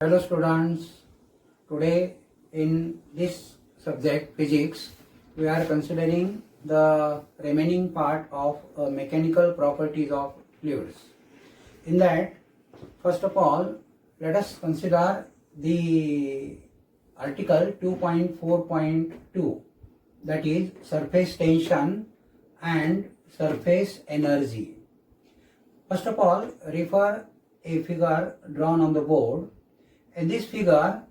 Hello students, today in this subject physics we are considering the remaining part of mechanical properties of fluids. In that, first of all, let us consider the article 2.4.2, that is surface tension and surface energy. First of all, refer a figure drawn on the board. In this figure,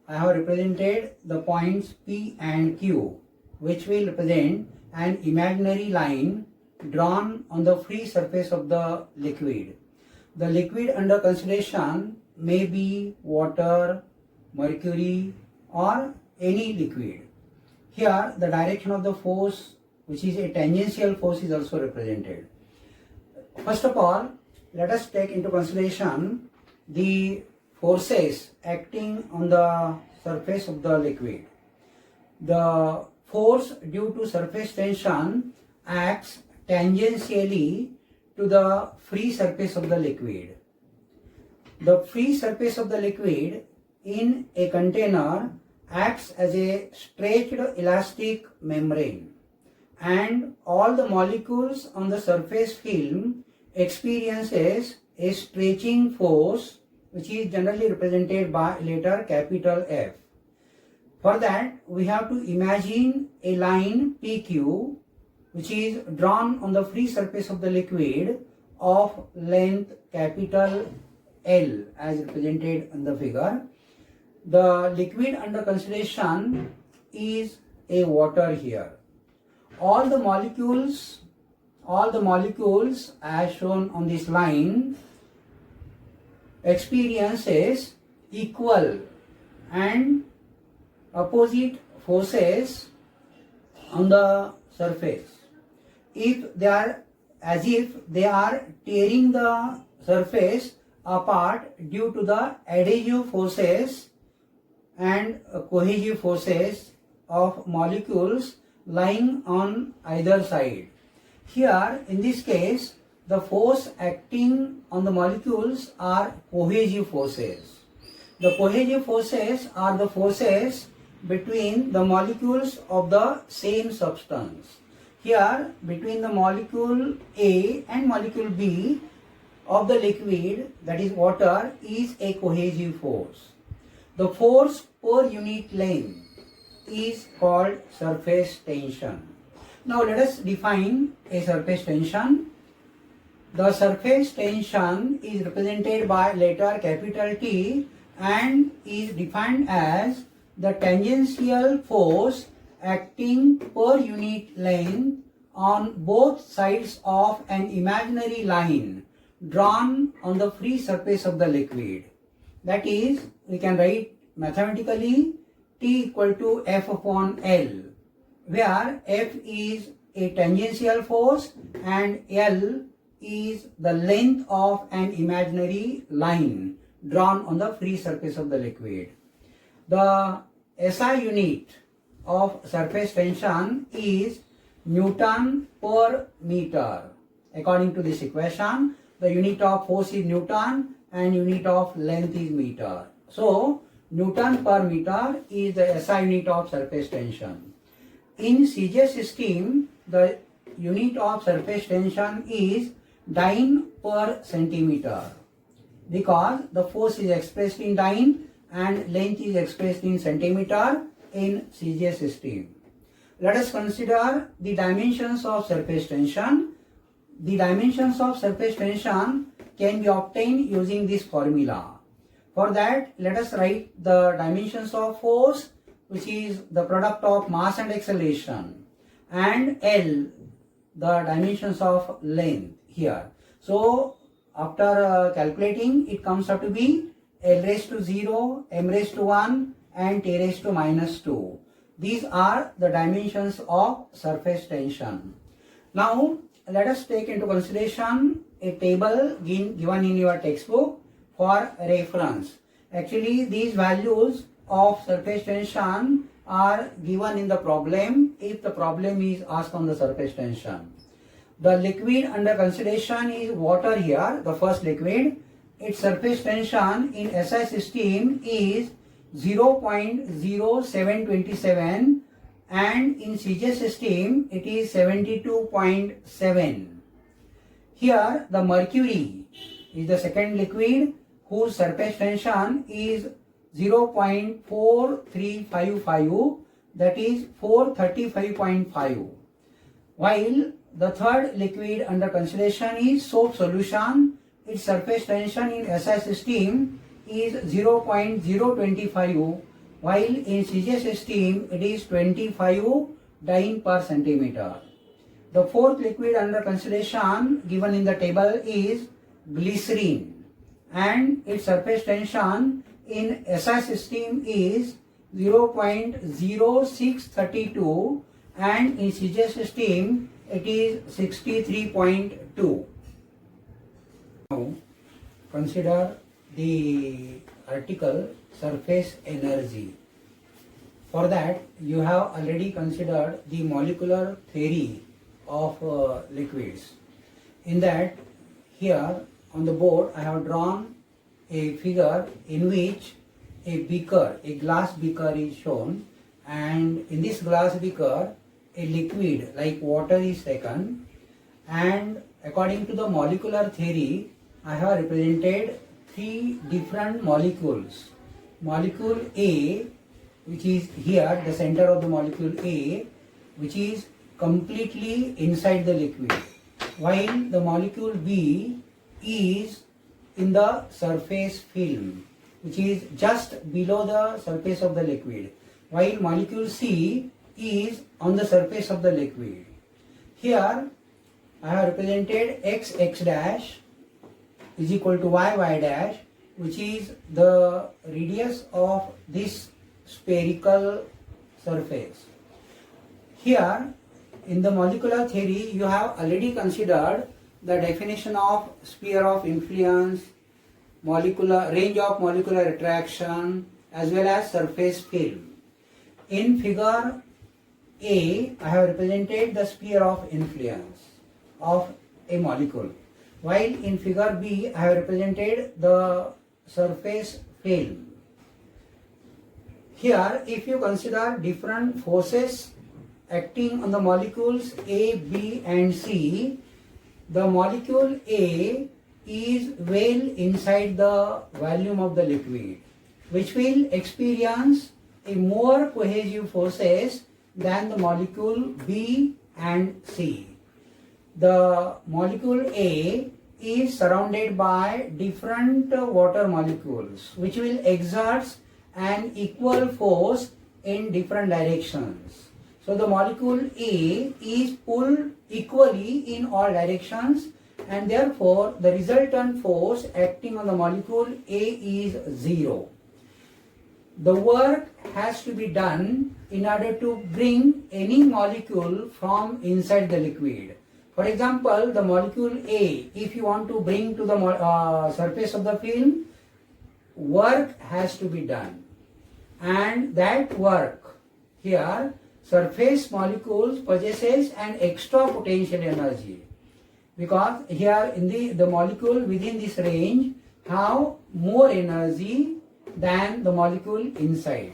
I have represented the points P and Q, which will represent an imaginary line drawn on the free surface of the liquid. The liquid under consideration may be water, mercury, or any liquid. Here, the direction of the force, which is a tangential force, is also represented. First of all, let us take into consideration the forces acting on the surface of the liquid. The force due to surface tension acts tangentially to the free surface of the liquid. The free surface of the liquid in a container acts as a stretched elastic membrane, and all the molecules on the surface film experiences a stretching force, which is generally represented by letter capital F. For that, we have to imagine a line PQ, which is drawn on the free surface of the liquid of length capital L, as represented in the figure. The liquid under consideration is a water here. All the molecules as shown on this line experiences equal and opposite forces on the surface. If they are tearing the surface apart due to the adhesive forces and cohesive forces of molecules lying on either side. Here, in this case, the force acting on the molecules are cohesive forces. The cohesive forces are the forces between the molecules of the same substance. Here, between the molecule A and molecule B of the liquid, that is water, is a cohesive force. The force per unit length is called surface tension. Now let us define a surface tension. The surface tension is represented by letter capital T and is defined as the tangential force acting per unit length on both sides of an imaginary line drawn on the free surface of the liquid. That is, we can write mathematically T equal to F upon L, where F is a tangential force and L is the length of an imaginary line drawn on the free surface of the liquid. The SI unit of surface tension is Newton per meter. According to this equation, the unit of force is Newton and unit of length is meter. So, Newton per meter is the SI unit of surface tension. In CJ system, the unit of surface tension is dyne per centimeter, because the force is expressed in dyne and length is expressed in centimeter in CJ system. Let us consider the dimensions of surface tension. The dimensions of surface tension can be obtained using this formula. For that, let us write the dimensions of force, which is the product of mass and acceleration, and L, the dimensions of length here. So, after calculating, it comes out to be L raised to 0, M raised to 1 and T raised to minus 2. These are the dimensions of surface tension. Now, let us take into consideration a table given in your textbook for reference. Actually, these values of surface tension are given in the problem if the problem is asked on the surface tension. The liquid under consideration is water here, the first liquid. its surface tension in SI system is 0.0727 and in CJ system it is 72.7. Here the mercury is the second liquid whose surface tension is 0.4355, that is 435.5, while the third liquid under consideration is soap solution. Its surface tension in SI system is 0.025, while in CJ system it is 25 dyne per centimeter. The fourth liquid under consideration given in the table is glycerine, and its surface tension in SI system is 0.0632 and in CJ system it is 63.2. Now consider the article surface energy. For that you have already considered the molecular theory of liquids. In that, here on the board I have drawn a figure in which a beaker, a glass beaker is shown, and in this glass beaker a liquid like water is taken, and according to the molecular theory I have represented three different molecules. Molecule A, which is here the center of the molecule A, which is completely inside the liquid, while the molecule B is in the surface film, which is just below the surface of the liquid, while molecule C is on the surface of the liquid. Here I have represented x dash is equal to y dash, which is the radius of this spherical surface. Here in the molecular theory you have already considered the definition of sphere of influence, molecular range of molecular attraction, as well as surface film. In figure A I have represented the sphere of influence of a molecule, while in figure B I have represented the surface film. Here if you consider different forces acting on the molecules A, B and C, the molecule A is well inside the volume of the liquid, which will experience a more cohesive forces than the molecule B and C. The molecule A is surrounded by different water molecules which will exert an equal force in different directions. So the molecule A is pulled equally in all directions, and therefore the resultant force acting on the molecule A is 0. The work has to be done in order to bring any molecule from inside the liquid. For example, the molecule A, if you want to bring to the surface of the film, work has to be done, and that work here, surface molecules possesses an extra potential energy, because here in the molecule within this range have more energy than the molecule inside.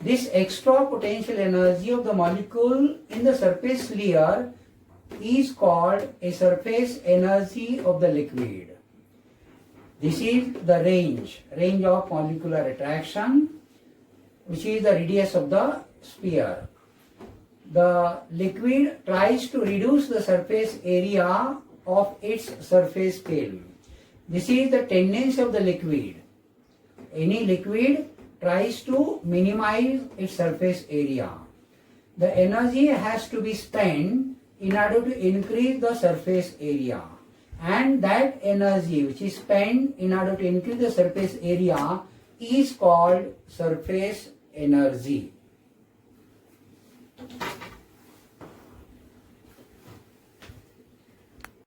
This extra potential energy of the molecule in the surface layer is called a surface energy of the liquid. This is the range of molecular attraction, which is the radius of the sphere. The liquid tries to reduce the surface area of its surface film. This is the tendency of the liquid. Any liquid tries to minimize its surface area. The energy has to be spent in order to increase the surface area, and that energy which is spent in order to increase the surface area is called surface energy.